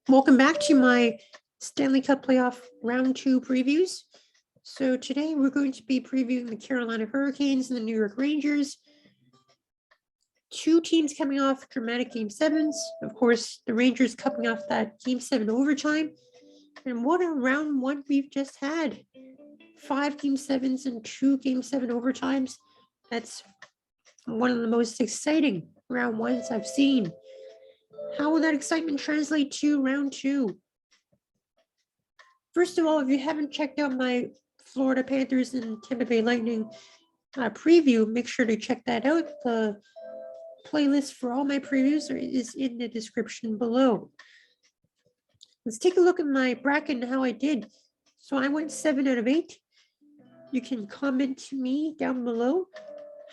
Welcome back to my Stanley Cup playoff round 2 previews. So today we're going to be previewing the Carolina Hurricanes and the New York Rangers. Two teams coming off dramatic game sevens. Of course, the Rangers coming off that game 7 overtime. And what a round one we've just had. 5 game sevens and 2 game 7 overtimes. That's one of the most exciting round ones I've seen. How will that excitement translate to round 2? First of all, if you haven't checked out my Florida Panthers and Tampa Bay Lightning preview, make sure to check that out. The playlist for all my previews is in the description below. Let's take a look at my bracket and how I did. So I went 7 out of 8. You can comment to me down below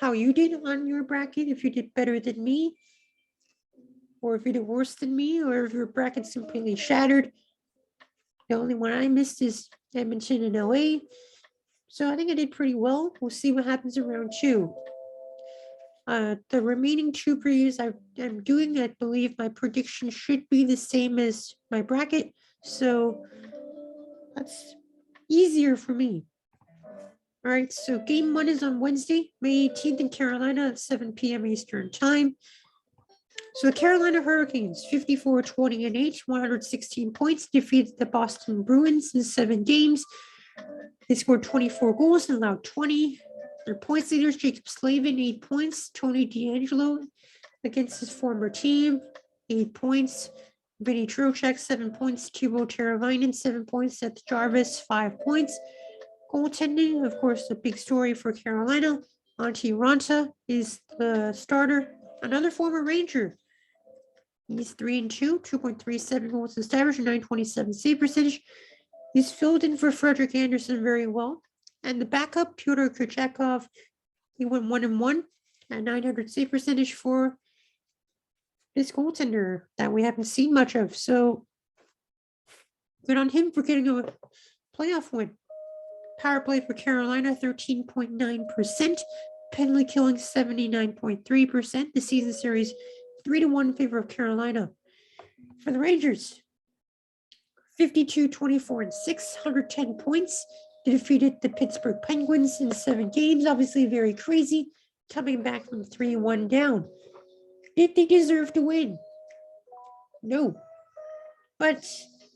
how you did on your bracket, if you did better than me, or if you did worse than me, or if your bracket's completely shattered. The only one I missed is Edmonton and LA. So I think I did pretty well. We'll see what happens in round 2. The remaining 2 previews I'm doing, I believe my prediction should be the same as my bracket. So that's easier for me. All right, so game 1 is on Wednesday, May 18th in Carolina at 7 p.m. Eastern time. So the Carolina Hurricanes, 54-20-8, 116 points, defeated the Boston Bruins in 7 games. They scored 24 goals and allowed 20. Their points leaders, Jacob Slavin, 8 points. Tony DeAngelo against his former team, 8 points. Vinny Trocheck, 7 points. Teuvo Teravainen, 7 points. Seth Jarvis, 5 points. Goaltending, of course, the big story for Carolina. Antti Ranta is the starter, another former Ranger. He's 3-2, 2.37 goals established, 927 save percentage. He's filled in for Frederik Andersen very well. And the backup, Pyotr Kurchakov, he went 1-1 at 900 save percentage for this goaltender that we haven't seen much of. So good on him for getting a playoff win. Power play for Carolina, 13.9%. Penalty killing, 79.3%. The season series, 3-1 in favor of Carolina. For the Rangers, 52-24-6, 110 points. They defeated the Pittsburgh Penguins in 7 games. Obviously very crazy, coming back from 3-1 down. Did they deserve to win? No. But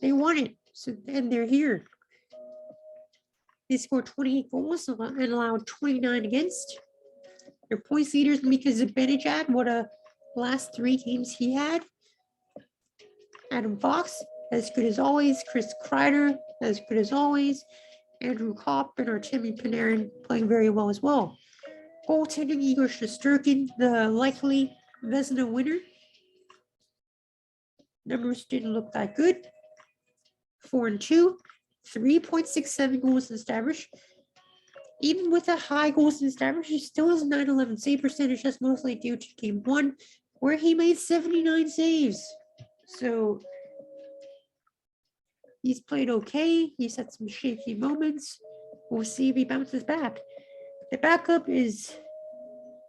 they won it, so and they're here. They scored 28 goals and allowed 29 against. Their points leaders, Mika Zibanejad, what a last 3 games he had. Adam Fox, as good as always. Chris Kreider, as good as always. Andrew Kopp and Artemi Panarin playing very well as well. Goaltending, Igor Shesterkin, the likely Vezina winner. Numbers didn't look that good. 4-2, 3.67 goals established. Even with a high goals established, he still has 911 save percentage. That's mostly due to game 1, where he made 79 saves. So he's played okay. He's had some shaky moments. We'll see if he bounces back. The backup is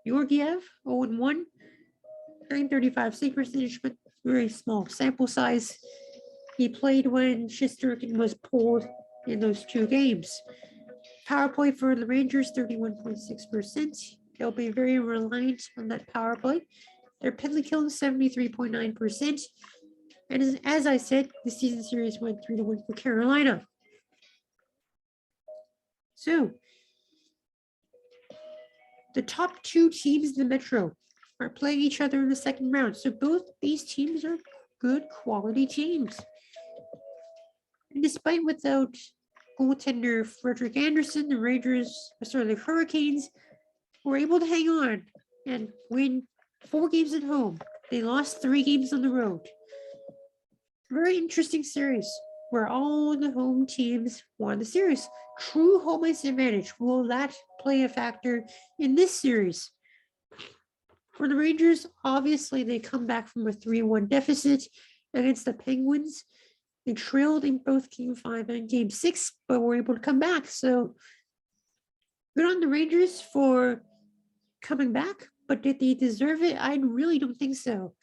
Georgiev, 0-1, 935 save percentage, but very small sample size. He played when Shesterkin was pulled in those 2 games. Power play for the Rangers, 31.6%. They'll be very reliant on that power play. Their penalty killing, 73.9%. And as I said, the season series went 3-1 for Carolina. So, the top 2 teams in the Metro are playing each other in the second round. So both these teams are good quality teams. And despite without goaltender Frederik Andersen, the Hurricanes were able to hang on and win 4 games at home. They lost 3 games on the road. Very interesting series where all the home teams won the series. True home ice advantage. Will that play a factor in this series? For the Rangers, obviously they come back from a 3-1 deficit against the Penguins. They trailed in both game 5 and game 6, but were able to come back. So good on the Rangers for coming back, but did they deserve it? I really don't think so.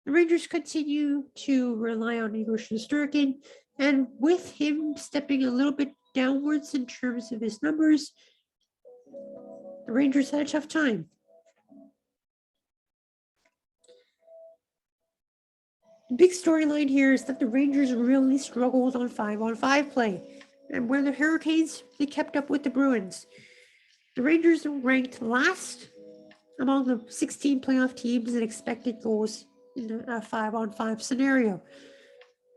The Rangers continue to rely on Igor Shesterkin, and with him stepping a little bit downwards in terms of his numbers, the Rangers had a tough time. The big storyline here is that the Rangers really struggled on 5-on-5 play, and where the Hurricanes, they kept up with the Bruins. The Rangers ranked last among the 16 playoff teams in expected goals in a 5-on-5 scenario.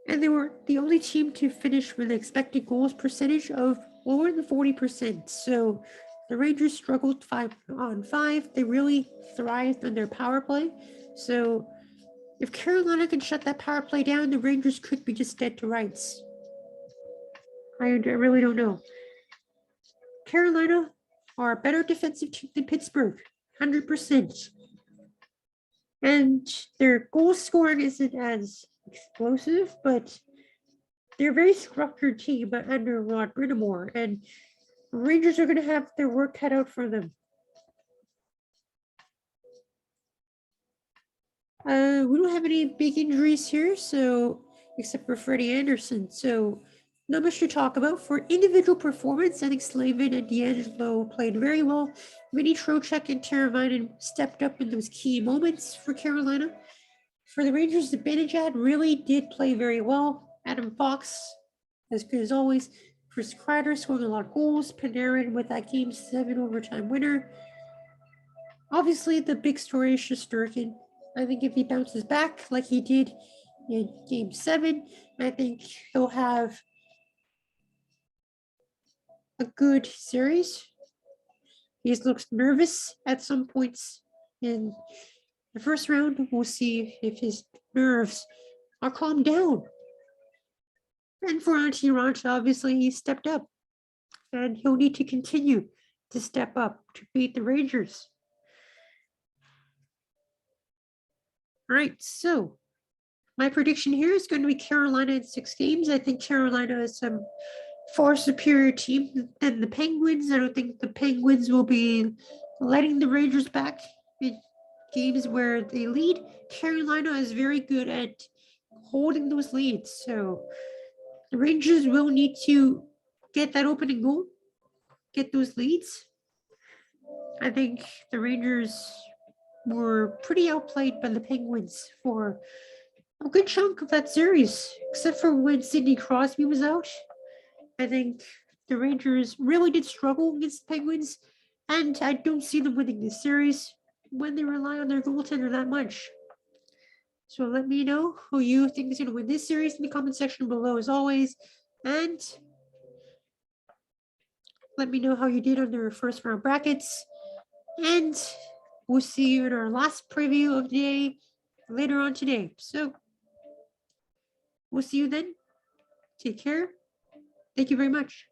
And they were the only team to finish with an expected goals percentage of lower than 40%. So the Rangers struggled 5-on-5. They really thrived on their power play. So if Carolina can shut that power play down, the Rangers could be just dead to rights. I really don't know. Carolina are a better defensive team than Pittsburgh, 100%. And their goal scoring isn't as explosive, but they're a very structured team under Rod Brind'Amour, and Rangers are going to have their work cut out for them. We don't have any big injuries here, so except for Freddie Anderson, so not much to talk about. For individual performance, I think Slavin and D'Angelo played very well. Vinny Trocheck and Teravainen stepped up in those key moments for Carolina. For the Rangers, the Zibanejad really did play very well. Adam Fox, as good as always. Chris Kreider scoring a lot of goals. Panarin with that Game 7 overtime winner. Obviously, the big story is Shesterkin. I think if he bounces back like he did in Game 7, I think he'll have a good series. He looks nervous at some points in the first round. We'll see if his nerves are calmed down. And for Antti Raanta, obviously, he stepped up. And he'll need to continue to step up to beat the Rangers. All right, so my prediction here is going to be Carolina in 6 games. I think Carolina is a far superior team than the Penguins. I don't think the Penguins will be letting the Rangers back in games where they lead. Carolina is very good at holding those leads. So the Rangers will need to get that opening goal, get those leads. I think the Rangers were pretty outplayed by the Penguins for a good chunk of that series, except for when Sidney Crosby was out. I think the Rangers really did struggle against the Penguins, and I don't see them winning this series when they rely on their goaltender that much. So let me know who you think is going to win this series in the comment section below as always, and let me know how you did on their first round brackets, and we'll see you in our last preview of the day later on today. So we'll see you then. Take care. Thank you very much.